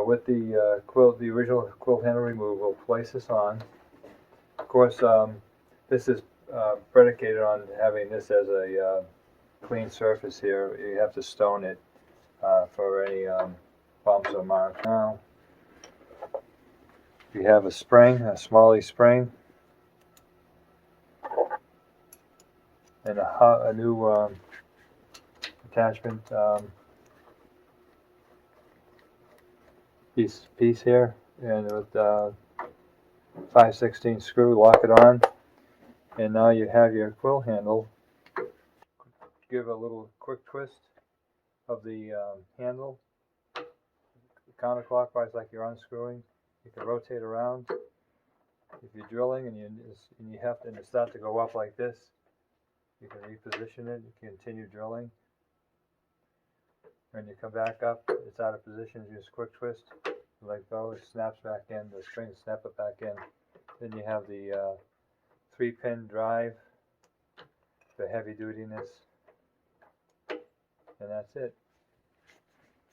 with the quill, the original quill handle removal, place this on. Of course, this is predicated on having this as a clean surface here. You have to stone it for any bumps or marks. Now, you have a spring, a Smalley spring, and a new attachment piece here, and with 5/16 screw, lock it on, and now you have your quill handle. Give a little quick twist of the handle, counterclockwise, like you're unscrewing. You can rotate around. If you're drilling and you have to, and it starts to go up like this, you can reposition it. You can continue drilling. When you come back up, it's out of position. You just quick twist, let go, it snaps back in. The string, snap it back in. Then you have the 3-pin drive, the heavy dutiness, and that's it.